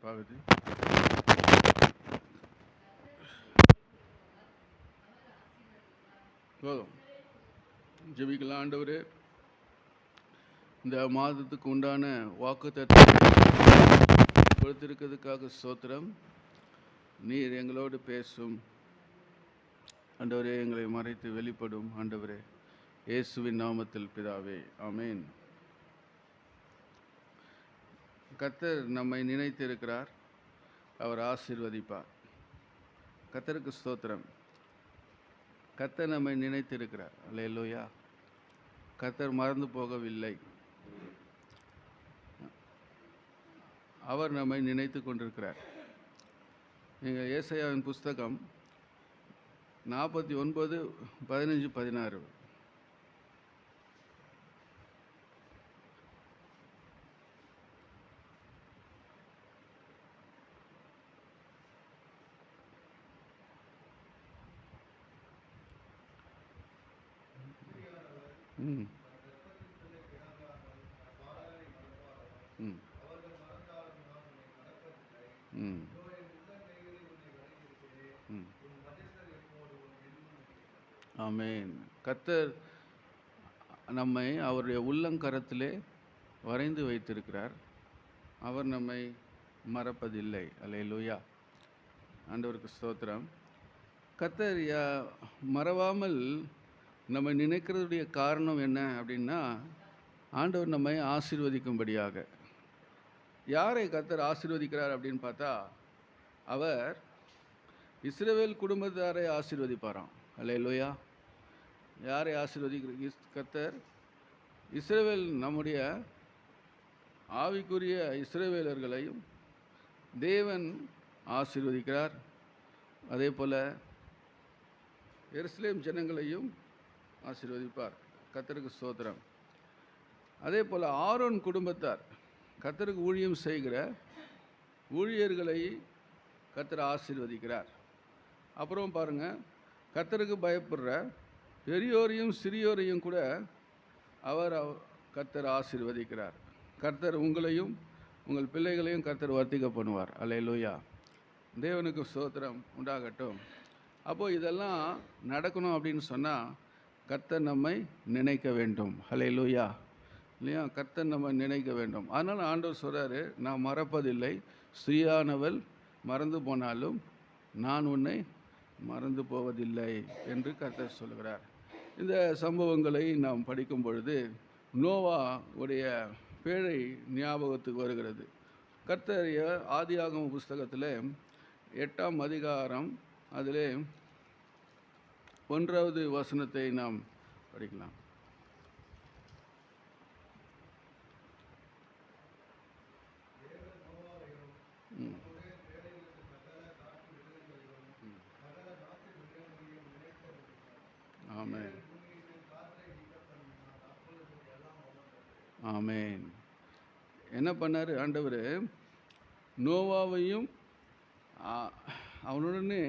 பகுதி. போதும், ஜெபிக்கலாம். ஆண்டவரே, இந்த மாதத்துக்கு உண்டான வாக்குத்தத்தத்தை கொடுத்திருக்கிறதுக்காக ஸ்தோத்திரம். நீர் எங்களோடு பேசும் ஆண்டவரே, எங்களை மறைத்து வெளிப்படும் ஆண்டவரே, இயேசுவின் நாமத்தில் பிதாவே, ஆமேன். கர்த்தர் நம்மை நினைத்திருக்கிறார், அவர் ஆசீர்வதிப்பார். கர்த்தருக்கு ஸ்தோத்திரம். கர்த்தர் நம்மை நினைத்திருக்கிறார். அல்லேலூயா. கர்த்தர் மறந்து போகவில்லை, அவர் நம்மை நினைத்து கொண்டிருக்கிறார். நீங்கள் ஏசாயாவின் புஸ்தகம் 49:15-16. ஆமென். கர்த்தர் நம்மை அவருடைய உள்ளங்கரத்திலே வரைந்து வைத்திருக்கிறார். அவர் நம்மை மறப்பதில்லை. அல்லேலூயா. ஆண்டவருக்கு ஸ்தோத்திரம். கர்த்தர் மறவாமல் நம்ம நினைக்கிறதுடைய காரணம் என்ன அப்படின்னா, ஆண்டவர் நம்மை ஆசீர்வதிக்கும்படியாக. யாரை கர்த்தர் ஆசீர்வதிக்கிறார் அப்படின்னு பார்த்தா, அவர் இஸ்ரவேல் குடும்பத்தாரை ஆசீர்வதிப்பாராம். அல்லேலூயா. யாரை ஆசீர்வதிக்கிற கர்த்தர்? இஸ்ரவேல், நம்முடைய ஆவிக்குரிய இஸ்ரவேலர்களையும் தேவன் ஆசீர்வதிக்கிறார். அதே போல் எருசலேம் ஜனங்களையும் ஆசீர்வதிப்பார். கர்த்தருக்கு ஸ்தோத்திரம். அதே போல் ஆரோன் குடும்பத்தார், கர்த்தருக்கு ஊழியம் செய்கிற ஊழியர்களை கர்த்தர் ஆசீர்வதிக்கிறார். அப்புறம் பாருங்கள், கர்த்தருக்கு பயப்படுற பெரியோரையும் சிறியோரையும் கூட அவர் கர்த்தர் ஆசீர்வதிக்கிறார். கர்த்தர் உங்களையும் உங்கள் பிள்ளைகளையும் கர்த்தர் வர்த்திக்க பண்ணுவார். அல்லேலூயா. தேவனுக்கு ஸ்தோத்திரம் உண்டாகட்டும். அப்போது இதெல்லாம் நடக்கணும் அப்படின்னு சொன்னால் கர்த்தர் நம்மை நினைக்க வேண்டும். அல்லேலூயா. இல்லையா? கர்த்தர் நம்ம நினைக்க வேண்டும். அதனால் ஆண்டவர் சொல்கிறாரு, நான் மறப்பதில்லை, ஸ்ரீயானவள் மறந்து போனாலும் நான் உன்னை மறந்து போவதில்லை என்று கர்த்தர் சொல்கிறார். இந்த சம்பவங்களை நாம் படிக்கும் பொழுது நோவா உடைய பேழை ஞாபகத்துக்கு வருகிறது. கர்த்தர் ஆதியாகம புஸ்தகத்தில் 8ஆம் அதிகாரம் அதிலே 1வது வசனத்தை நாம் படிக்கலாம். ஆமென், ஆமென். என்ன பண்ணார் ஆண்டவர்? நோவாவையும் அவனுடனே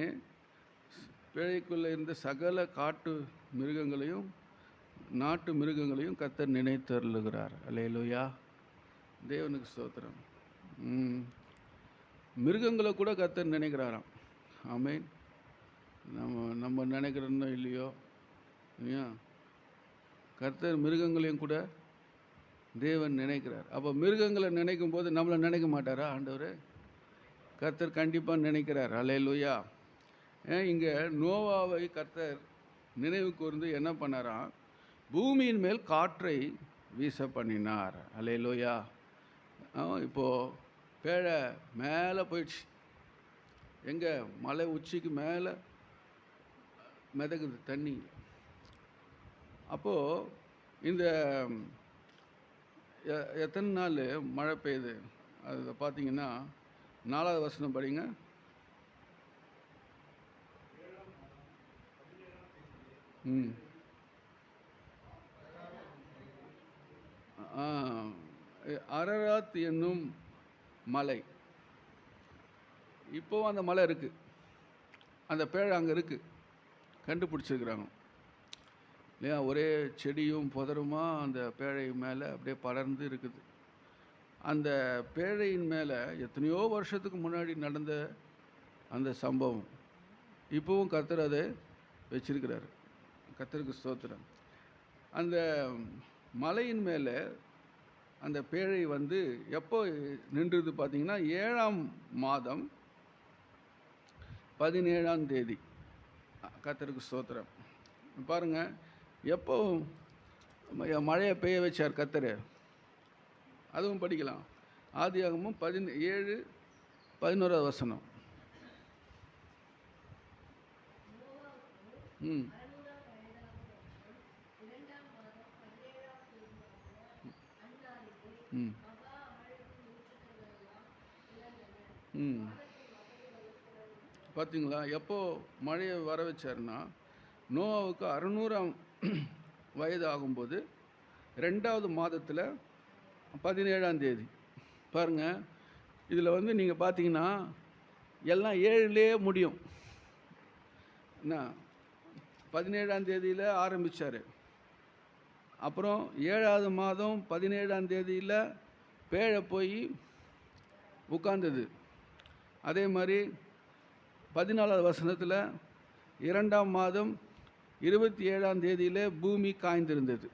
பேழைக்குள்ளே இருந்த சகல காட்டு மிருகங்களையும் நாட்டு மிருகங்களையும் கர்த்தர் நினைத்தருளுகிறார். அல்லேலூயா. தேவனுக்கு ஸ்தோத்திரம். மிருகங்களை கூட கர்த்தர் நினைக்கிறாராம். ஆமென். நம்ம நினைக்கிறோன்னோ இல்லையோ, இல்லையா, கர்த்தர் மிருகங்களையும் கூட தேவன் நினைக்கிறார். அப்போ மிருகங்களை நினைக்கும் போது நம்மளை நினைக்க மாட்டாரா ஆண்டவர்? கர்த்தர் கண்டிப்பாக நினைக்கிறார். அல்லேலூயா. இங்கே நோவாவை கர்த்தர் நினைவு கூர்ந்து என்ன பண்ணாராம்? பூமியின் மேல் காற்றை வீச பண்ணினார். அல்லேலூயா. இப்போது பேழை மேலே போயிடுச்சு. எங்கே? மலை உச்சிக்கு மேலே மிதக்குது தண்ணி. அப்போது இந்த எத்தனை நாள் மழை பெய்யுது அதை பார்த்தீங்கன்னா, 4வது வசனம் படிங்க. அரராத் என்னும் மலை, இப்போவும் அந்த மலை இருக்குது, அந்த பேழை அங்கே இருக்குது, கண்டுபிடிச்சிருக்கிறாங்க இல்லையா? ஒரே செடியும் புதருமா அந்த பேழை மேலே அப்படியே படர்ந்து இருக்குது. அந்த பேழையின் மேலே எத்தனையோ வருஷத்துக்கு முன்னாடி நடந்த அந்த சம்பவம் இப்போவும் கர்த்தர் அதை வச்சிருக்கிறார். கர்த்தருக்கு ஸ்தோத்திரம். அந்த மலையின் மேலே அந்த பேழை வந்து எப்போ நின்றுது பார்த்தீங்கன்னா 7ஆம் மாதம் 17ஆம் தேதி. கர்த்தருக்கு ஸ்தோத்திரம். பாருங்கள், எப்போ மழையை பெய்ய வச்சார் கர்த்தர், அதுவும் படிக்கலாம். ஆதியாகமம் 17:11 வசனம். ம் ம் ம் பார்த்தீங்களா, எப்போ மழையை வர வச்சார்னா நோவாவுக்கு 600ஆம் வயது ஆகும்போது 2வது மாதத்தில் 17ஆம் தேதி. பாருங்கள், இதில் வந்து நீங்கள் பார்த்தீங்கன்னா எல்லாம் 7லேயே முடியும். என்ன, 17ஆம் தேதியில் ஆரம்பித்தார். அப்புறம் 7வது மாதம் 17ஆம் தேதியில் பேழை போய் உட்கார்ந்தது. அதே மாதிரி 14வது வசனத்தில் 2ஆம் மாதம் 27ஆம் தேதியில் பூமி காய்ந்திருந்தது.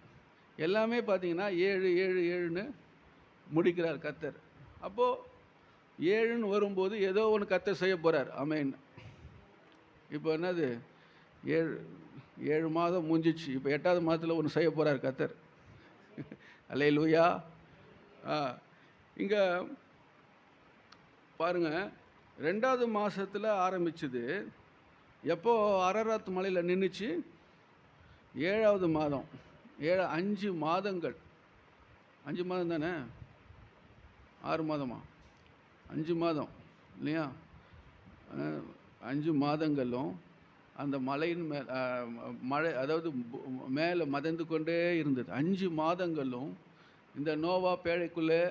எல்லாமே பார்த்தீங்கன்னா 7 முடிக்கிறார் கர்த்தர். அப்போது 7ன்னு வரும்போது ஏதோ ஒன்று கர்த்தர் செய்ய போகிறார். ஆமென். இப்போ என்னது, 7 மாதம் முடிஞ்சிச்சு. இப்போ 8வது மாதத்தில் ஒன்று செய்ய போகிறார் கர்த்தர். அல்லேலூயா. இங்கே பாருங்கள், 2வது மாதத்தில் ஆரம்பிச்சது. எப்போ அரராத் மலையில் நின்றுச்சு? 7வது மாதம். 5 மாதங்கள். 5 மாதம் தானே? 6 மாதமா? 5 மாதம் இல்லையா? 5 மாதங்களும் அந்த மலையின் மழை, அதாவது மேலே மதந்து கொண்டே இருந்தது. 5 மாதங்களும் இந்த நோவா பேழைக்குள்ளே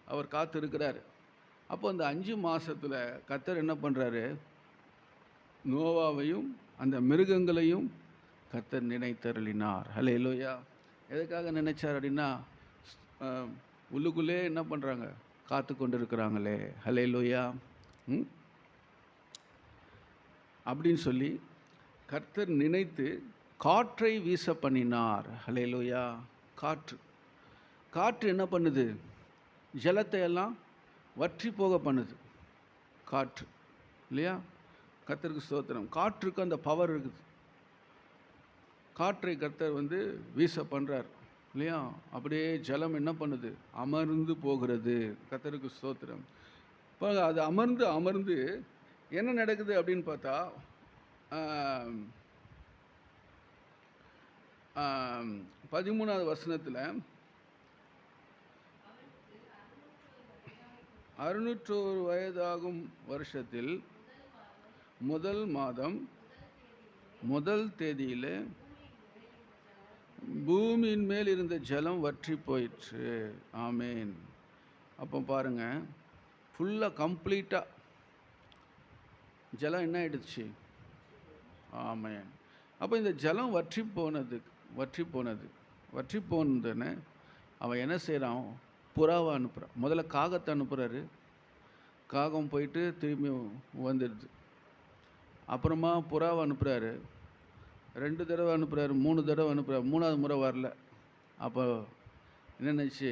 அவர் காத்திருக்கிறார். அப்போ அந்த 5 மாதத்தில் கர்த்தர் என்ன பண்ணுறாரு? நோவாவையும் அந்த மிருகங்களையும் கர்த்தர் நினைத்தருளினார். ஹல்லேலூயா. எதுக்காக நினைச்சார் அப்படின்னா, உள்ளுக்குள்ளே என்ன பண்ணுறாங்க? காத்து கொண்டு இருக்கிறாங்களே. ஹல்லேலூயா. அப்படின்னு சொல்லி கர்த்தர் நினைத்து காற்றை வீச பண்ணினார். ஹல்லேலூயா. காற்று என்ன பண்ணுது? ஜலத்தை எல்லாம் வற்றி போக பண்ணுது காற்று, இல்லையா? கர்த்தருக்கு ஸ்தோத்திரம். காற்றுக்கு அந்த பவர் இருக்குது. காற்றை கர்த்தர் வந்து வீச பண்ணுறார், இல்லையா? அப்படியே ஜலம் என்ன பண்ணுது? அமர்ந்து போகிறது. கர்த்தருக்கு ஸ்தோத்திரம். இப்போ அது அமர்ந்து என்ன நடக்குது அப்படின்னு பார்த்தா, 13வது வசனத்தில் 601 வயதாகும் வருஷத்தில் முதல் மாதம் முதல் தேதியில் பூமியின் மேல் இருந்த ஜலம் வற்றி போயிற்று. ஆமேன். அப்போ பாருங்கள், ஃபுல்லாக கம்ப்ளீட்டாக ஜலம் என்ன ஆயிடுச்சு? ஆமேன். அப்போ இந்த ஜலம் வற்றி போனதுன்னு அவன் என்ன செய்கிறான்? புறாவை அனுப்புகிறான். முதல்ல காகத்தை அனுப்புகிறாரு. காகம் போயிட்டு திரும்பி வந்துடுது. அப்புறமா புறாவை அனுப்புகிறாரு. 2 தடவை அனுப்புகிறாரு, 3 தடவை அனுப்புகிறார். 3வது முறை வரல. அப்போ என்னென்னச்சு,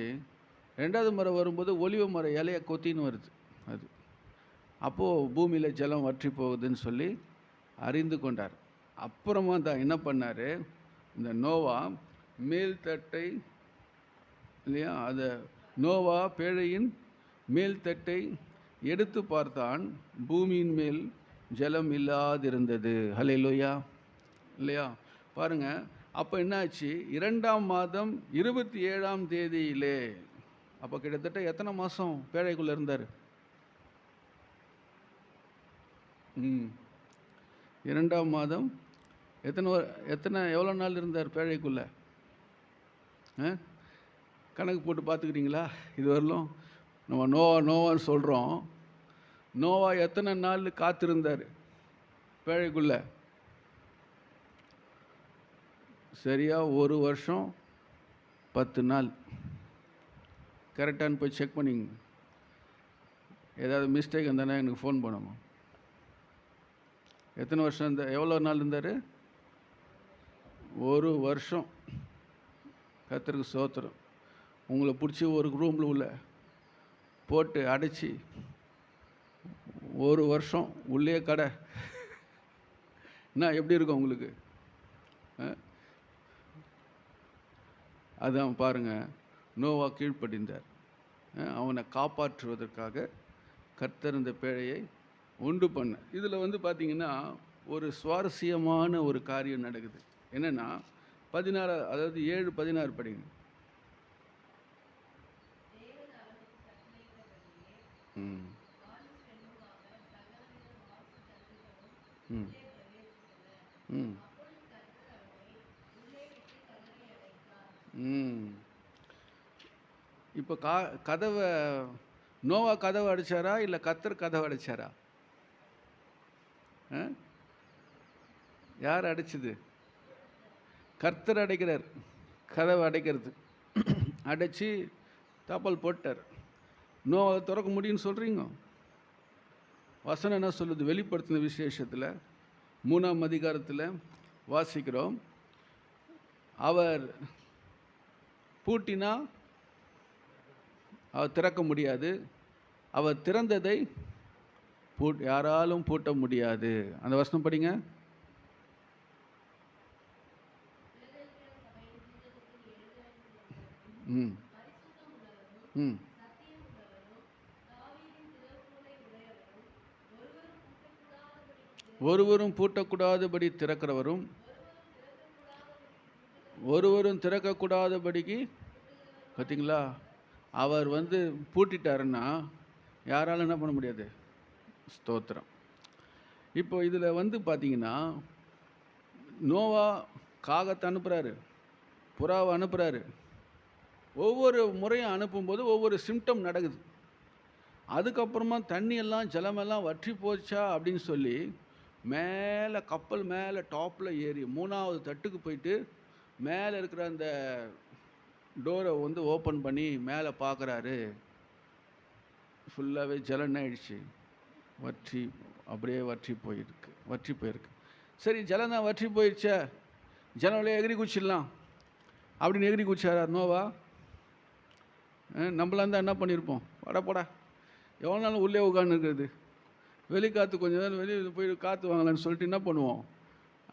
2வது முறை வரும்போது ஒலிவ மர இலையை கொத்தின்னு வருது அது. அப்போது பூமியில் ஜலம் வற்றி போகுதுன்னு சொல்லி அறிந்து கொண்டார். அப்புறமா தான் என்ன பண்ணார்? இந்த நோவா மேல்தட்டை, இல்லையா, அதை நோவா பேழையின் மேல்தட்டை எடுத்து பார்த்தான். பூமியின் மேல் ஜலம் இல்லாதிருந்தது. ஹல்லேலூயா, இல்லையா? பாருங்கள், அப்போ என்னாச்சு? 2ஆம் மாதம் 27ஆம் தேதியிலே. அப்போ கிட்டத்தட்ட எத்தனை மாதம் பேழைக்குள்ளே இருந்தார்? 2ஆம் மாதம் எவ்வளோ நாள் இருந்தார் பேழைக்குள்ளே? கணக்கு போட்டு பார்த்துக்கிறீங்களா? இது வரலும் நம்ம நோவான்னு சொல்கிறோம். நோவா எத்தனை நாள் காத்திருந்தார் பேழைக்குள்ளே? சரியாக 1 வருஷம் 10 நாள். கரெக்டானு போய் செக் பண்ணிங்க. ஏதாவது மிஸ்டேக் இருந்தானே எனக்கு ஃபோன் பண்ணணும். எத்தனை வருஷம் எவ்வளோ நாள் இருந்தார்? 1 வருஷம். கர்த்தருக்கு ஸ்தோத்திரம். உங்களை பிடிச்சி ஒரு ரூமில் உள்ள போட்டு அடைச்சி 1 வருஷம் உள்ளே கடை. என்ன எப்படி இருக்கும் உங்களுக்கு? அதான் பாருங்கள், நோவா கீழ்ப்படிந்தார். அவனை காப்பாற்றுவதற்காக கர்த்தர் இந்த பேழையை உண்டு பண்ண. இதில் பார்த்திங்கன்னா ஒரு சுவாரஸ்யமான ஒரு காரியம் நடக்குது. என்னென்னா 16, அதாவது 7:16 படிங்க. இப்போ கதவை நோவா கதவை அடிச்சாரா இல்லை கர்த்தர் கதவை அடிச்சாரா? யார் அடைச்சது? கர்த்தர் அடைக்கிறார். கதவை அடைக்கிறது. அடைச்சி தாப்பால் போட்டார். நோவா திறக்க முடியும்னு சொல்கிறீங்க? வசனம் என்ன சொல்லுது? வெளிப்படுத்தின விசேஷத்தில் 3ஆம் அதிகாரத்தில் வாசிக்கிறோம். அவர் பூட்டினா அவர் திறக்க முடியாது, அவர் திறந்ததை யாராலும் பூட்ட முடியாது. அந்த வசனம் படிங்க. ஒருவரும் பூட்டக்கூடாதபடி திறக்கிறவரும் ஒருவரும் திறக்கக்கூடாதபடிக்கு. பார்த்தீங்களா? அவர் பூட்டிட்டாருன்னா யாராலும் என்ன பண்ண முடியாது. ஸ்தோத்திரம். இப்போ இதில் பார்த்தீங்கன்னா நோவா காகத்தை அனுப்புகிறாரு, புறாவை அனுப்புகிறாரு. ஒவ்வொரு முறையும் அனுப்பும்போது ஒவ்வொரு சிம்டம் நடக்குது. அதுக்கப்புறமா தண்ணியெல்லாம் ஜலமெல்லாம் வற்றி போச்சா அப்படின்னு சொல்லி மேலே கப்பல் மேலே டாப்பில் ஏறி 3ஆவது தட்டுக்கு போயிட்டு மேலே இருக்கிற அந்த டோரை ஓப்பன் பண்ணி மேலே பார்க்குறாரு. ஃபுல்லாகவே ஜலம் ஆயிடுச்சு, அப்படியே வற்றி போயிருக்கு. சரி, ஜலம் தான் வற்றி போயிடுச்சே, ஜனவழியாக எகிரி குச்சிடலாம் அப்படின்னு எகிரி குச்சாரா நோவா? நம்மளாக இருந்தால் என்ன பண்ணியிருப்போம்? போடா எவ்வளோ நாள் உள்ளே உட்காந்துருக்குறது, வெளி காற்று கொஞ்சம் நேரம் வெளியில் போய் காற்று வாங்கலான்னு சொல்லிட்டு என்ன பண்ணுவோம்?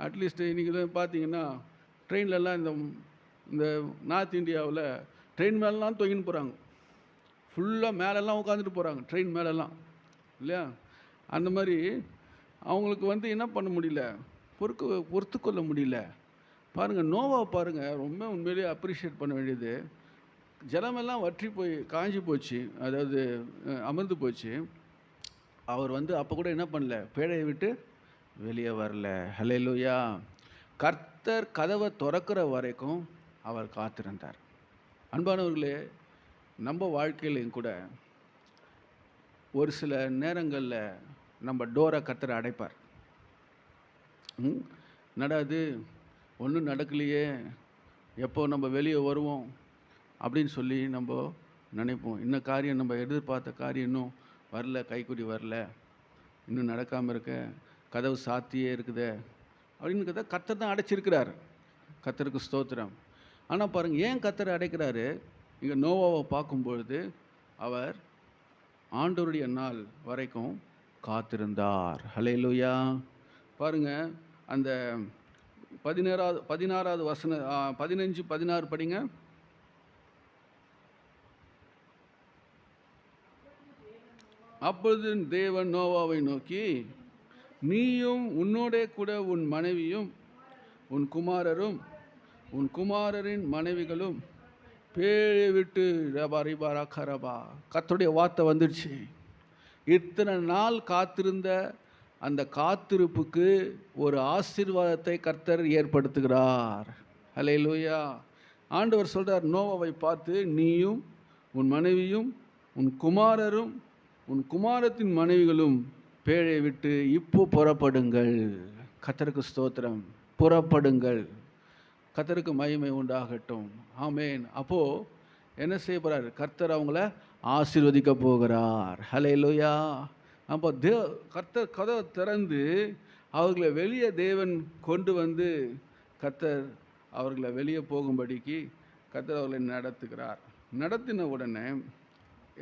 அட்லீஸ்ட்டு இன்றைக்கி பார்த்தீங்கன்னா ட்ரெயின்லலாம் இந்த நார்த் இந்தியாவில் ட்ரெயின் மேலெலாம் தொங்கின்னு போகிறாங்க. ஃபுல்லாக மேலெல்லாம் உட்காந்துட்டு போகிறாங்க, ட்ரெயின் மேலெல்லாம், இல்லையா? அந்த மாதிரி அவங்களுக்கு என்ன பண்ண முடியல, பொறுத்து கொள்ள முடியல. பாருங்கள், நோவா பாருங்கள், ரொம்ப உண்மையிலேயே அப்ரிஷியேட் பண்ண வேண்டியது. ஜலமெல்லாம் வற்றி போய் காஞ்சி போச்சு, அதாவது அமர்ந்து போச்சு. அவர் அப்போ கூட என்ன பண்ணல, பேழையை விட்டு வெளியே வரல. ஹல்லேலூயா. கர்த்தர் கதவை திறக்கிற வரைக்கும் அவர் காத்திருந்தார். அன்பானவர்களே, நம்ம வாழ்க்கையிலையும் கூட ஒரு சில நேரங்களில் நம்ம டோரை கர்த்தரை அடைப்பார். நடாது, ஒன்றும் நடக்கலையே, எப்போ நம்ம வெளியே வருவோம் அப்படின்னு சொல்லி நம்ம நினைப்போம். இன்னும் காரியம், நம்ம எதிர்பார்த்த காரியம் இன்னும் வரல, கைக்குடி வரல, இன்னும் நடக்காமல் இருக்க, கதவு சாத்தியே இருக்குதே அப்படின்னு கர்த்தர் தான் அடைச்சிருக்கிறார். கர்த்தருக்கு ஸ்தோத்திரம். ஆனால் பாருங்கள், ஏன் கர்த்தர் அடைக்கிறாரு? இங்கே நோவாவை பார்க்கும்பொழுது அவர் ஆண்டவருடைய நாள் வரைக்கும் காத்திருந்தார். ஹல்லேலூயா. பாருங்கள், அந்த 16வது வசனம் 15-16 படிங்க. அப்பொழுது தேவன் நோவாவை நோக்கி, நீயும் உன்னோடே கூட உன் மனைவியும் உன் குமாரரும் உன் குமாரரின் மனைவிகளும் பேழை விட்டு கரபா. கர்த்தருடைய வார்த்தை வந்துடுச்சு. இத்தனை நாள் காத்திருந்த அந்த காத்திருப்புக்கு ஒரு ஆசீர்வாதத்தை கர்த்தர் ஏற்படுத்துகிறார். ஹல்லேலூயா. ஆண்டவர் சொல்கிறார் நோவாவை பார்த்து, நீயும் உன் மனைவியும் உன் குமாரரும் உன் குமாரத்தின் மனைவிகளும் பேழை விட்டு இப்போ புறப்படுங்கள். கர்த்தருக்கு ஸ்தோத்திரம். புறப்படுங்கள். கர்த்தருக்கு மகிமை உண்டாகட்டும். ஆமேன். அப்போது என்ன செய்ய போகிறார்? கர்த்தர் அவங்கள ஆசீர்வதிக்க போகிறார். ஹல்லேலூயா. அப்போ கர்த்தர் கதவை திறந்து அவர்களை வெளியே தேவன் கொண்டு வந்து கர்த்தர் அவர்களை வெளியே போகும்படிக்கு கர்த்தர் அவர்களை நடத்துகிறார். நடத்தின உடனே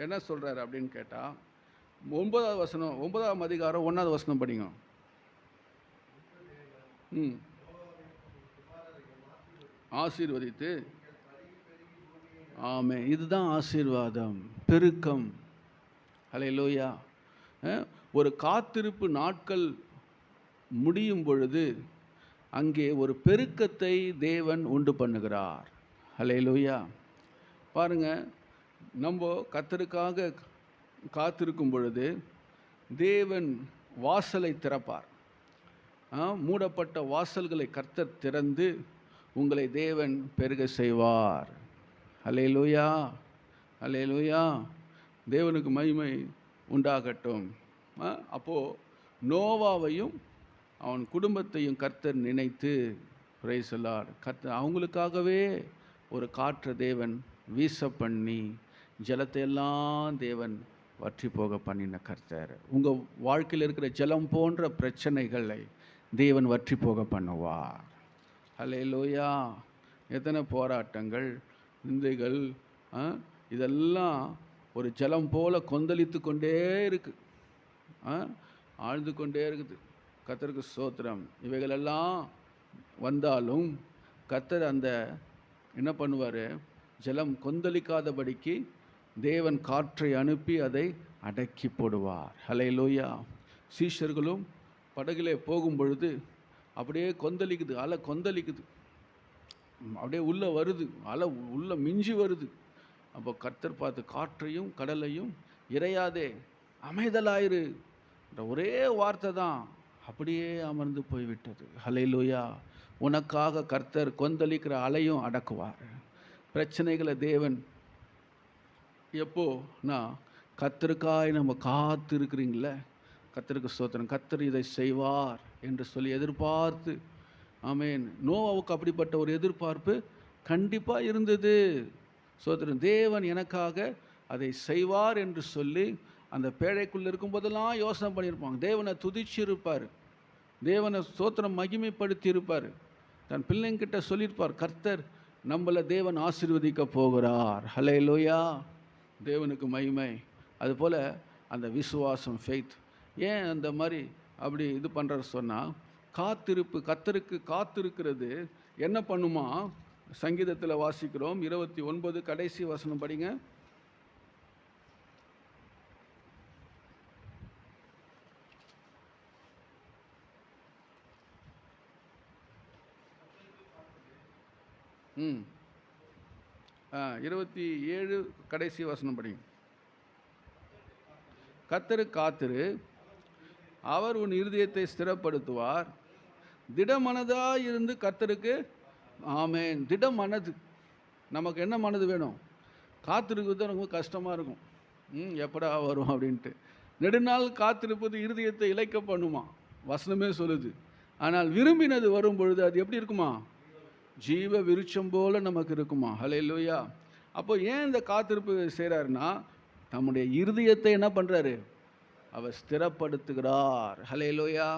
என்ன சொல்கிறார் அப்படின்னு கேட்டால், 9வது வசனம், 9ஆம் அதிகாரம் 1வது வசனம் படிங்க. ஆசீர்வதித்து, ஆமே, இதுதான் ஆசீர்வாதம், பெருக்கம். ஹல்லேலூயா. ஒரு காத்திருப்பு நாட்கள் முடியும் பொழுது அங்கே ஒரு பெருக்கத்தை தேவன் உண்டு பண்ணுகிறார். ஹல்லேலூயா. பாருங்க, நம்ம கர்த்தருக்காக காத்திருக்கும் பொழுது தேவன் வாசலை திறப்பார். மூடப்பட்ட வாசல்களை கர்த்தர் திறந்து உங்களை தேவன் பெருக செய்வார். ஹல்லேலூயா, ஹல்லேலூயா. தேவனுக்கு மகிமை உண்டாகட்டும். அப்போது நோவாவையும் அவன் குடும்பத்தையும் கர்த்தர் நினைத்து, பிரைஸ் தி லார்ட், கர்த்தர் அவங்களுக்காகவே ஒரு காற்றை தேவன் வீச பண்ணி ஜலத்தை எல்லாம் தேவன் வற்றி போக பண்ணின கர்த்தர். உங்கள் வாழ்க்கையில் இருக்கிற ஜலம் போன்ற பிரச்சனைகளை தேவன் வற்றி போக பண்ணுவார். ஹல்லேலூயா. எத்தனை போராட்டங்கள், நிந்தைகள், இதெல்லாம் ஒரு ஜலம் போல கொந்தளித்து கொண்டே இருக்குது, ஆழ்ந்து கொண்டே இருக்குது. கர்த்தருக்கு ஸ்தோத்திரம். இவைகளெல்லாம் வந்தாலும் கர்த்தர் அந்த என்ன பண்ணுவார்? ஜலம் கொந்தளிக்காதபடிக்கு தேவன் காற்றை அனுப்பி அதை அடக்கி போடுவார். ஹல்லேலூயா. சீஷர்களும் படகிலே போகும் பொழுது அப்படியே கொந்தளிக்குது, அலை கொந்தளிக்குது, அப்படியே உள்ளே வருது, அலை உள்ளே மிஞ்சி வருது. அப்போ கர்த்தர் பார்த்து காற்றையும் கடலையும் இறையாதே, அமைதலாயிரு என்ற ஒரே வார்த்தை தான் அப்படியே அமர்ந்து போய்விட்டது. ஹல்லேலூயா. உனக்காக கர்த்தர் கொந்தளிக்கிற அலையும் அடக்குவார். பிரச்சனைகளை தேவன் எப்போ நான் கர்த்தருக்காய் நம்ம காத்து இருக்கிறீங்களே, கர்த்தருக்கு ஸ்தோத்திரம், கர்த்தர் இதை செய்வார் என்று சொல்லி எதிர்பார்த்து, ஆமேன். நோவாவுக்கு அப்படிப்பட்ட ஒரு எதிர்பார்ப்பு கண்டிப்பாக இருந்தது. ஸ்தோத்திரம். தேவன் எனக்காக அதை செய்வார் என்று சொல்லி அந்த பேழைக்குள்ளே இருக்கும்போதெல்லாம் யோசனை பண்ணியிருப்பாங்க. தேவனை துதிச்சு இருப்பார், தேவனை ஸ்தோத்திரம் மகிமைப்படுத்தி இருப்பார், தன் பிள்ளைங்கிட்ட சொல்லியிருப்பார், கர்த்தர் நம்மளை தேவன் ஆசீர்வதிக்க போகிறார். ஹல்லேலூயா. தேவனுக்கு மகிமை. அதுபோல் அந்த விசுவாசம், ஃபெய்த். ஏன் அந்த மாதிரி அப்படி இது பண்ணுறது சொன்னால், காத்திருப்பு, கர்த்தருக்கு காத்திருக்கிறது என்ன பண்ணுமா? சங்கீதத்தில் வாசிக்கிறோம் 29 கடைசி வசனம் படிங்க. ம் 27 கடைசி வசனம் படிங்க. கர்த்தருக்கு காத்திரு, அவர் உன் இருதயத்தை ஸ்திரப்படுத்துவார். திடமனதாக இருந்து கர்த்தருக்கு, ஆமேன். திட மனது. நமக்கு என்ன மனது வேணும்? காத்திருக்கிறது ரொம்ப கஷ்டமாக இருக்கும். எப்படா வரும் அப்படின்ட்டு. நெடுநாள் காத்திருப்பது இருதயத்தை இளைக்க பண்ணுமா, வசனமே சொல்லுது. ஆனால் விரும்பினது வரும் பொழுது அது எப்படி இருக்குமா? ஜீவ விருட்சம் போல நமக்கு இருக்குமா. ஹல்லேலூயா. அப்போ ஏன் இந்த காத்திருப்பு செய்கிறாருன்னா, தம்முடைய இருதயத்தை என்ன பண்ணுறாரு? அவர் ஸ்திரப்படுத்துகிறார். ஹல்லேலூயா.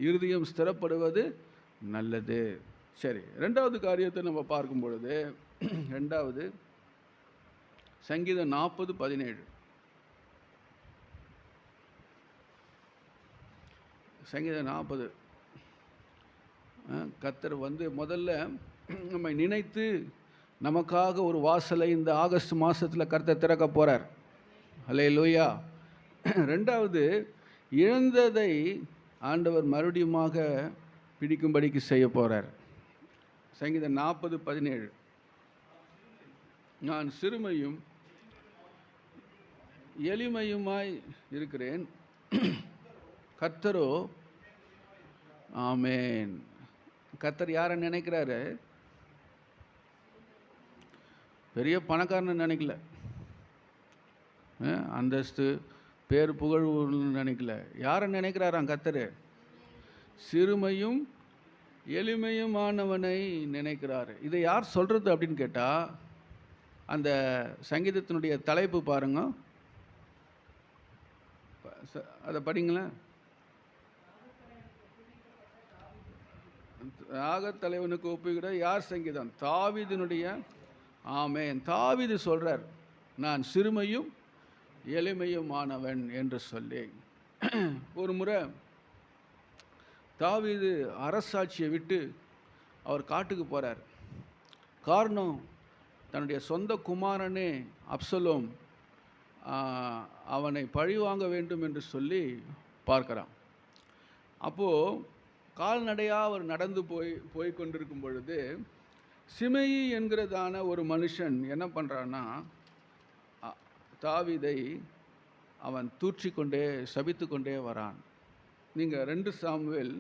இருதயம் ஸ்திரப்படுவது நல்லது. சரி, ரெண்டாவது காரியத்தை நம்ம பார்க்கும் பொழுது, ரெண்டாவது சங்கீதம் 40:17. சங்கீதம் 40. கர்த்தர் முதல்ல நம்மை நினைத்து நமக்காக ஒரு வாசலை இந்த ஆகஸ்ட் மாதத்தில் கர்த்தர் திறக்க போகிறார். ஹல்லேலூயா. ரெண்டாவது, இழந்ததை ஆண்டவர் மறுபடியுமாக பிடிக்கும்படிக்கு செய்ய போகிறார். சங்கீதம் 40:17. நான் சிறுமையும் எளிமையுமாய் இருக்கிறேன், கர்த்தரோ, ஆமேன். கர்த்தர் யாரை நினைக்கிறாரு? பெரிய பணக்காரன்னு நினைக்கல, அந்தஸ்து பேர் புகழ் நினைக்கல. யாரை நினைக்கிறாராம் கர்த்தர்? சிறுமையும் எளிமையுமானவனை நினைக்கிறார். இதை யார் சொல்கிறது அப்படின்னு கேட்டால், அந்த சங்கீதத்தினுடைய தலைப்பு பாருங்க, அதை படிங்களேன். ராகத்தலைவனுக்கு ஒப்புகிற யார் சங்கீதம்? தாவீதினுடைய. ஆமென். தாவீது சொல்றார், நான் சிறுமையும் எளிமையுமானவன் என்று சொல்லி. ஒரு முறை தாவீது அரசாட்சியை விட்டு அவர் காட்டுக்கு போகிறார். காரணம், தன்னுடைய சொந்த குமாரனே அப்சலோம் அவனை பழிவாங்க வேண்டும் என்று சொல்லி பார்க்கிறான். அப்போது கால்நடையாக அவர் நடந்து போய் கொண்டிருக்கும் பொழுது சிமேயி என்கிறதான ஒரு மனுஷன் என்ன பண்ணுறான்னா, தாவீதை அவன் தூற்றிக்கொண்டே சபித்து கொண்டே வரான். நீங்கள் 2 சாமுவேல்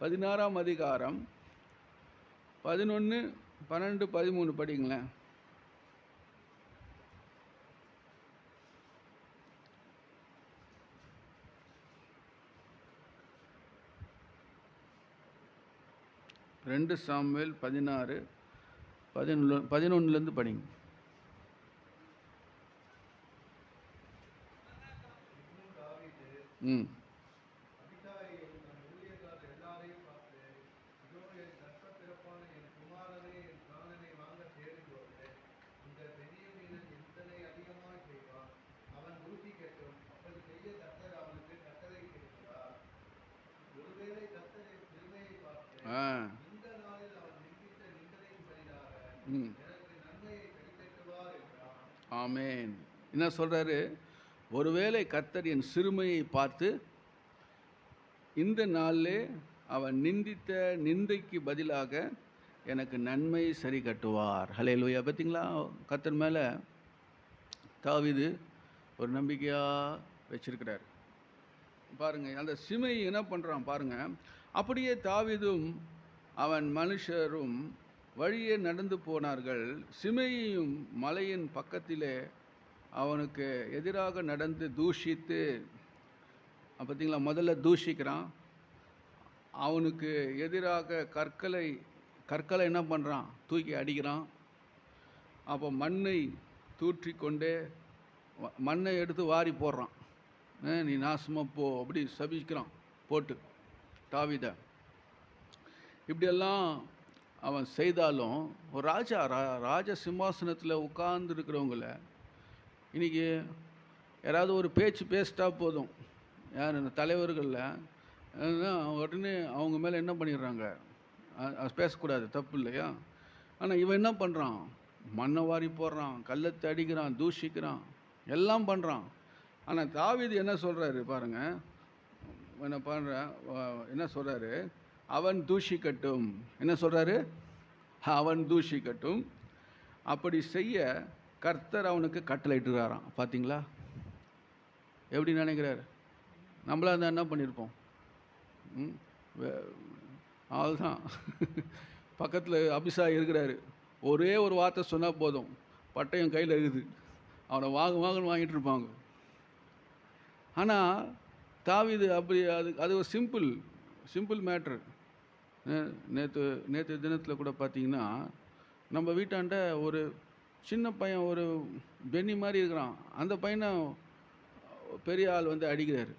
16ஆம் அதிகாரம் 11, 12, 13 படிங்களேன். ரெண்டு சாமுவேல் 16, 11 படிங்க. ஆமென். என்ன சொல்றாரு? ஒருவேளை கர்த்தர் என் சிறுமையை பார்த்து இந்த நாளிலே அவன் நிந்தித்த நிந்தைக்கு பதிலாக எனக்கு நன்மை சரி கட்டுவார். ஹல்லேலூயா. பார்த்தீங்களா, கர்த்தர் மேலே தாவீது ஒரு நம்பிக்கையாக வச்சிருக்கிறார். பாருங்கள், அந்த சிமை என்ன பண்ணுறான் பாருங்கள். அப்படியே தாவீதும் அவன் மனுஷரும் வழியே நடந்து போனார்கள். சிமையையும் மலையின் பக்கத்திலே அவனுக்கு எதிராக நடந்து தூஷித்து, பார்த்தீங்களா, முதல்ல தூஷிக்கிறான். அவனுக்கு எதிராக கற்களை என்ன பண்ணுறான்? தூக்கி அடிக்கிறான். அப்போ மண்ணை தூற்றிக்கொண்டே மண்ணை எடுத்து வாரி போடுறான். நீ நாசமாக போ அப்படி சபிக்கிறான் போட்டு தாவீதை. இப்படியெல்லாம் அவன் செய்தாலும் ஒரு ராஜ சிம்மாசனத்தில் உட்கார்ந்து இருக்கிறவங்கள இன்றைக்கி யாராவது ஒரு பேச்சு பேசிட்டா போதும், யார் இந்த தலைவர்களில் உடனே அவங்க மேலே என்ன பண்ணிடுறாங்க? பேசக்கூடாது, தப்பு இல்லையா? ஆனால் இவன் என்ன பண்ணுறான்? மண்ணை வாரி போடுறான், கல்லத்தை அடிக்கிறான், தூஷிக்கிறான், எல்லாம் பண்ணுறான். ஆனால் தாவீது என்ன சொல்கிறாரு பாருங்கள், என்ன சொல்கிறாரு? அவன் தூஷிக்கட்டும். என்ன சொல்கிறாரு? அவன் தூஷிக்கட்டும். அப்படி செய்ய கர்த்தர் அவனுக்கு கட்டளையிட்டுறாராம். பார்த்தீங்களா எப்படி நினைக்கிறார்? நம்மளா இருந்தால் என்ன பண்ணியிருப்போம்? ஆள்தான் பக்கத்தில் அபிஷாய் இருக்கிறாரு, ஒரே ஒரு வார்த்தை சொன்னால் போதும், பட்டயம் கையில் இருக்குது, அவனை வாங்கன்னு வாங்கிட்டு இருப்பாங்க. ஆனால் தாவீது அப்படி அது ஒரு சிம்பிள் மேட்ரு. நேற்று தினத்தில் கூட பார்த்தீங்கன்னா, நம்ம வீட்டாண்ட ஒரு சின்ன பையன், ஒரு பென்னி மாதிரி இருக்கிறான், அந்த பையனை பெரிய ஆள் வந்து அடிக்கிறாரு.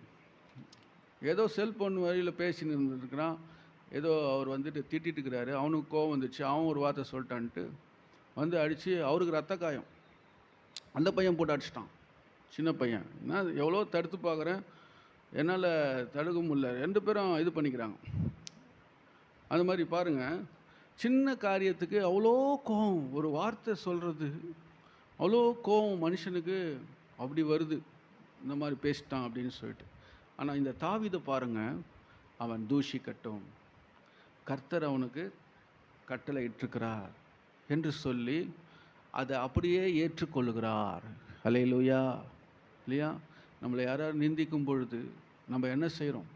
ஏதோ செல்ஃபோன் வழியில் பேசின்னு இருந்துருக்கிறான், ஏதோ அவர் வந்துட்டு திட்டிட்டு இருக்கிறாரு. அவனுக்கு கோவம் வந்துடுச்சு, அவன் ஒரு வார்த்தை சொல்லிட்டான்ட்டு வந்து அடித்து அவருக்கு ரத்த காயம். அந்த பையன் போட்டு அடிச்சிட்டான், சின்ன பையன். நான் எவ்வளோ தடுத்து பார்க்குறேன், என்னால் தடுக்க முடியல. 2 பேரும் இது பண்ணிக்கிறாங்க. அது மாதிரி பாருங்கள், சின்ன காரியத்துக்கு அவ்வளோ கோவம், ஒரு வார்த்தை சொல்கிறது அவ்வளோ கோவம் மனுஷனுக்கு அப்படி வருது, இந்த மாதிரி பேசிட்டான் அப்படின்னு சொல்லிட்டு. ஆனால் இந்த தாவீதை பாருங்கள், அவன் தூஷிக்கட்டும், கர்த்தர் அவனுக்கு கட்டளை இட்டிருக்கிறார் என்று சொல்லி அதை அப்படியே ஏற்றுக்கொள்ளுகிறார். ஹல்லேலூயா. இல்லையா? நம்மளை யாராவது நிந்திக்கும் பொழுது நம்ம என்ன செய்கிறோம்?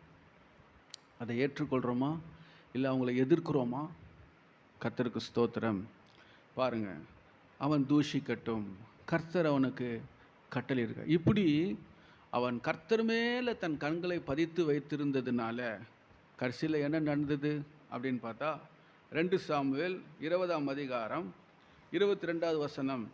அதை ஏற்றுக்கொள்கிறோமா இல்லை அவங்கள எதிர்க்கிறோமா? கர்த்தருக்கு ஸ்தோத்திரம். பாருங்கள், அவன் தூஷிக்கட்டும், கர்த்தர் அவனுக்கு கட்டளை இருக்க. இப்படி அவன் கர்த்தர் மேலே தன் கண்களை பதித்து வைத்திருந்ததுனால கடைசியில் என்ன நடந்தது அப்படின்னு பார்த்தா, 2 சாமுவேல் 20ஆம் அதிகாரம் 22வது வசனம்.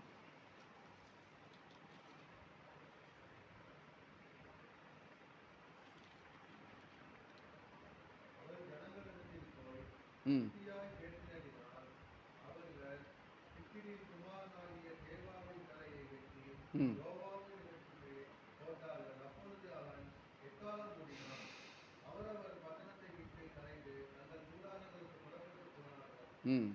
ம் ம் ம்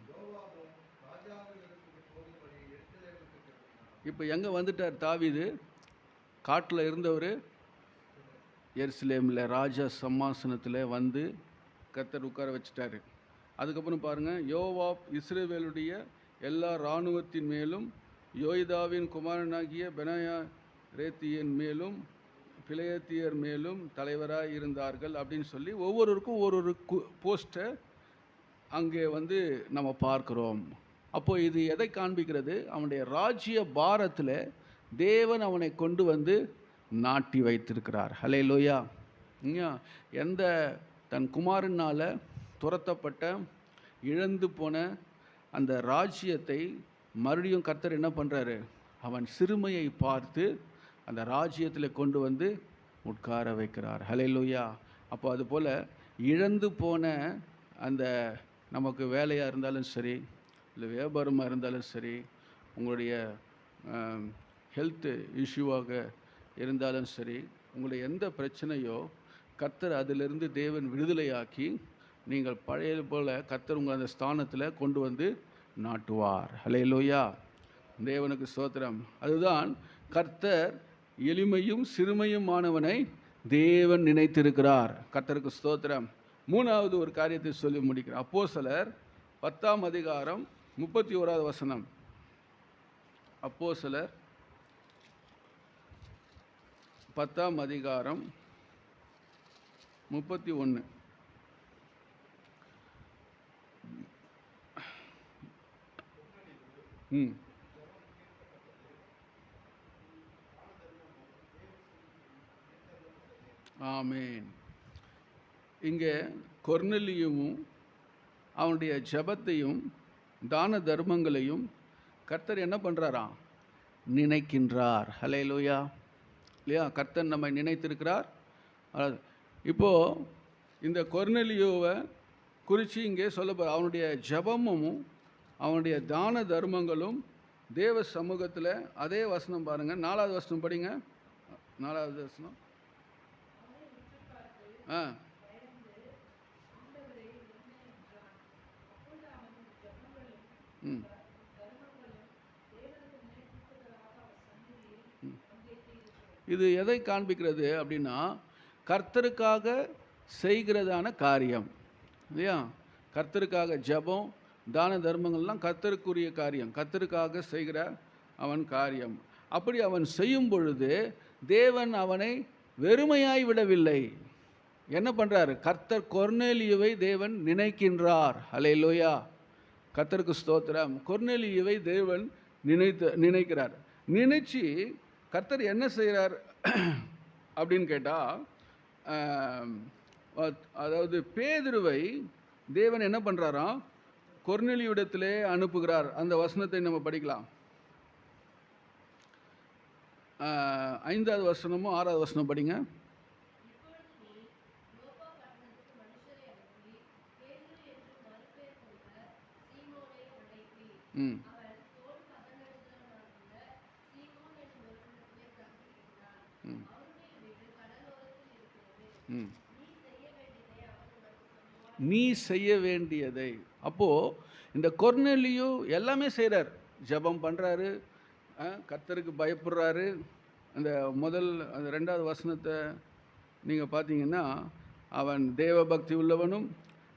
இப்போ எங்கே வந்துட்டார் தாவீது? காட்டில் இருந்தவர் எருசலேமில் ராஜா சம்மாசனத்தில் வந்து கர்த்தர் உட்கார வச்சுட்டாரு. அதுக்கப்புறம் பாருங்கள், யோவாப் இஸ்ரவேலுடைய எல்லா இராணுவத்தின் மேலும் யோய்தாவின் குமாரனாகிய பெனாயா ரேத்தியன் மேலும் பிலேத்தியர் மேலும் தலைவராக இருந்தார்கள் அப்படின்னு சொல்லி ஒவ்வொருவருக்கும் ஒரு போஸ்ட்டை அங்கே வந்து நம்ம பார்க்குறோம். அப்போது இது எதை காண்பிக்கிறது? அவனுடைய ராஜ்ய பாரத்தில் தேவன் அவனை கொண்டு வந்து நாட்டி வைத்திருக்கிறார். ஹல்லேலூயா. எந்த தன் குமாரனால் துரத்தப்பட்ட இழந்து போன அந்த ராஜ்யத்தை மறுபடியும் கர்த்தர் என்ன பண்ணுறாரு? அவன் சிறுமையை பார்த்து அந்த ராஜ்யத்தில் கொண்டு வந்து உட்கார வைக்கிறார். ஹல்லேலூயா. அப்போ அதுபோல் இழந்து போன அந்த நமக்கு வேலையாக இருந்தாலும் சரி, இல்லை வியாபாரமாக இருந்தாலும் சரி, உங்களுடைய ஹெல்த்து இஷ்யூவாக இருந்தாலும் சரி, உங்களுடைய எந்த பிரச்சனையோ கர்த்தர் அதிலிருந்து தேவன் விடுதலையாக்கி நீங்கள் பழைய போல் கர்த்தர் உங்கள் அந்த ஸ்தானத்தில் கொண்டு வந்து நாட்டுவார். ஹல்லேலூயா. தேவனுக்கு ஸ்தோத்திரம். அதுதான் கர்த்தர் எளிமையும் சிறுமையுமானவனை தேவன் நினைத்திருக்கிறார். கர்த்தருக்கு ஸ்தோத்திரம். மூணாவது ஒரு காரியத்தை சொல்லி முடிக்கிறார். அப்போஸ்தலர் 10ஆம் அதிகாரம் 31வது வசனம். அப்போஸ்தலர் 10ஆம் அதிகாரம் 31. ஆமேன். இங்கே கொர்நேலியுவும் அவனுடைய ஜெபத்தையும் தான தர்மங்களையும் கர்த்தர் என்ன பண்ணுறாராம்? நினைக்கின்றார். ஹல்லேலூயா. இல்லையா? கர்த்தர் நம்மை நினைத்திருக்கிறார். இப்போது இந்த கொர்நேலியுவை குறித்து இங்கே சொல்லப்படுற அவனுடைய ஜெபமும் அவனுடைய தான தர்மங்களும் தேவ சமூகத்தில், அதே வசனம் பாருங்கள், 4வது வசனம் படிங்க. 4வது வசனம். இது எதை காண்பிக்கிறது அப்படின்னா, கர்த்தருக்காக செய்கிறதான காரியம் இல்லையா? கர்த்தருக்காக ஜெபம் தான தர்மங்கள்லாம் கர்த்தருக்குரிய காரியம், கர்த்தருக்காக செய்கிற அவன் காரியம். அப்படி அவன் செய்யும் பொழுது தேவன் அவனை வெறுமையாய் விடவில்லை. என்ன பண்ணுறாரு? கர்த்தர் கொர்நேலியுவை தேவன் நினைக்கின்றார். ஹல்லேலூயா. கர்த்தருக்கு ஸ்தோத்திரம். கொர்நேலியுவை தேவன் நினைக்கிறார். நினைச்சு கர்த்தர் என்ன செய்கிறார் அப்படின்னு கேட்டால், அதாவது பேதுருவை தேவன் என்ன பண்ணுறாராம்? கொர்நேலியுவிடத்திலே அனுப்புகிறார். அந்த வசனத்தை நம்ம படிக்கலாம். 5வது வசனமும் 6வது வசனம் படிங்க. நீ செய்ய வேண்டியதை. அப்போது இந்த கொர்நேலியு எல்லாமே செய்கிறார். ஜெபம் பண்ணுறாரு, கர்த்தருக்கு பயப்படுறாரு. அந்த அந்த 2வது வசனத்தை நீங்கள் பார்த்தீங்கன்னா, அவன் தேவ பக்தி உள்ளவனும்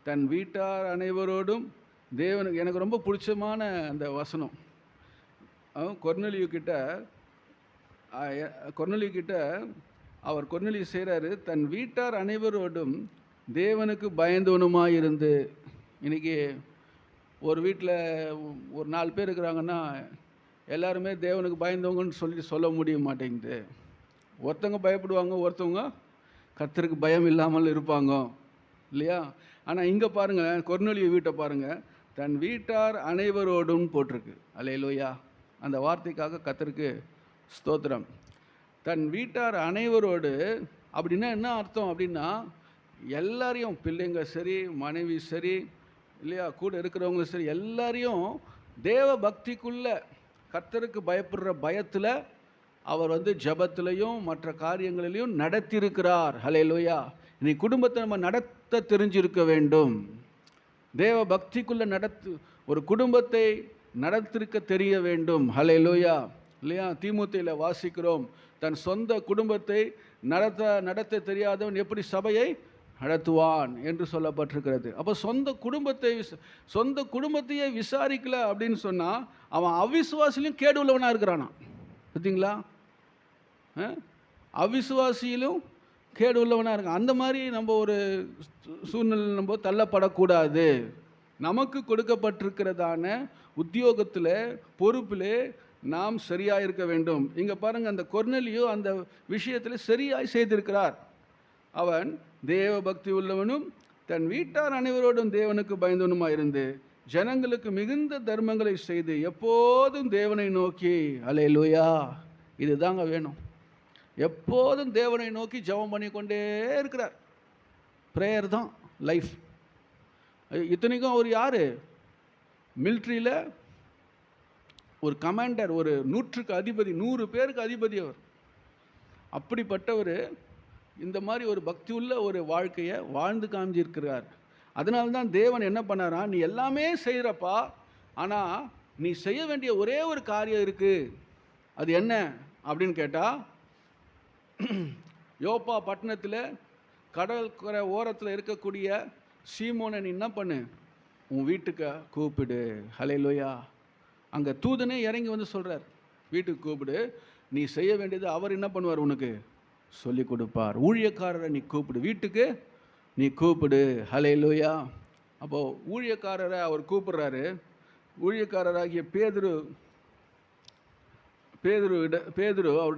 தன் வீட்டார் அனைவரோடும் தேவனுக்கு, எனக்கு ரொம்ப பிடிச்சமான அந்த வசனம். கொர்நேலியு கிட்ட அவர் கொர்நேலியு செய்கிறாரு, தன் வீட்டார் அனைவரோடும் தேவனுக்கு பயந்தவனுமாக இருந்து. இன்றைக்கி ஒரு வீட்டில் ஒரு 4 பேர் இருக்கிறாங்கன்னா எல்லாருமே தேவனுக்கு பயந்தவங்கன்னு சொல்ல முடிய மாட்டேங்குது. ஒருத்தவங்க பயப்படுவாங்க, ஒருத்தவங்க கர்த்தருக்கு பயம் இல்லாமல் இருப்பாங்க இல்லையா? ஆனால் இங்கே பாருங்கள், கொர்நேலியு வீட்டை பாருங்கள், தன் வீட்டார் அனைவரோடும் போட்டிருக்கு. அல்லேலூயா. அந்த வார்த்தைக்காக கர்த்தருக்கு ஸ்தோத்திரம். தன் வீட்டார் அனைவரோடு அப்படின்னா என்ன அர்த்தம் அப்படின்னா, எல்லாரையும், பிள்ளைங்க சரி, மனைவி சரி, இல்லையா? கூட இருக்கிறவங்களும் சரி, எல்லாரையும் தேவ பக்திக்குள்ள கர்த்தருக்கு பயப்படுற பயத்தில் அவர் வந்து ஜெபத்திலையும் மற்ற காரியங்களிலையும் நடத்தியிருக்கிறார். ஹல்லேலூயா. இன்னைக்கு குடும்பத்தை நம்ம நடத்த தெரிஞ்சிருக்க வேண்டும். தேவ பக்திக்குள்ள ஒரு குடும்பத்தை நடத்திருக்க தெரிய வேண்டும். ஹல்லேலூயா. இல்லையா? தீமோத்தேயுல வாசிக்கிறோம், தன் சொந்த குடும்பத்தை நடத்த தெரியாதவன் எப்படி சபையை நடத்துவான் என்று சொல்லப்பட்டிருக்கிறது. அப்போ சொந்த குடும்பத்தையே விசாரிக்கல அப்படின்னு சொன்னால் அவன் அவிசுவாசிலையும் கேடு உள்ளவனாக இருக்கிறானா? பார்த்தீங்களா? அவிசுவாசியிலும் கேடு உள்ளவனாக இருக்கான். அந்த மாதிரி நம்ம ஒரு சூழ்நிலை நம்ம தள்ளப்படக்கூடாது. நமக்கு கொடுக்கப்பட்டிருக்கிறதான உத்தியோகத்தில் பொறுப்பில் நாம் சரியாக இருக்க வேண்டும். இங்கே பாருங்கள், அந்த கொர்நேலியு அந்த விஷயத்தில் சரியாய் செய்திருக்கிறார். அவன் தேவ பக்தி உள்ளவனும் தன் வீட்டார் அனைவரோடும் தேவனுக்கு பயந்தவனுமாக இருந்து ஜனங்களுக்கு மிகுந்த தர்மங்களை செய்து எப்போதும் தேவனை நோக்கி, அல்லேலூயா, இதுதாங்க வேணும். எப்போதும் தேவனை நோக்கி ஜெபம் பண்ணி கொண்டே இருக்கிறார். ப்ரேயர் தான் லைஃப். இத்தனைக்கும் அவர் யார்? மிலிட்ரியில் ஒரு கமாண்டர், ஒரு 100க்கு அதிபதி, 100 பேருக்கு அதிபதி அவர். அப்படிப்பட்டவர் இந்த மாதிரி ஒரு பக்தி உள்ள ஒரு வாழ்க்கையை வாழ்ந்து காமிச்சிருக்கிறார். அதனால தான் தேவன் என்ன பண்ணாரா, நீ எல்லாமே செய்கிறப்பா, ஆனால் நீ செய்ய வேண்டிய ஒரே ஒரு காரியம் இருக்குது. அது என்ன அப்படின்னு கேட்டால், யோப்பா பட்டணத்தில் கடற்கரை ஓரத்தில் இருக்கக்கூடிய சீமோனை நீ என்ன பண்ணு, உன் வீட்டுக்கு கூப்பிடு. ஹல்லேலூயா. அங்கே தூதனே இறங்கி வந்து சொல்கிறார், வீட்டுக்கு கூப்பிடு, நீ செய்ய வேண்டியது அவர் என்ன பண்ணுவார், உனக்கு சொல்லி கொடுப்பார். ஊழியக்காரரை நீ கூப்பிடு, வீட்டுக்கு நீ கூப்பிடு. ஹல்லேலூயா. அப்போது ஊழியக்காரரை அவர் கூப்பிடுறாரு. ஊழியக்காரராகிய பேதுரு அவருடைய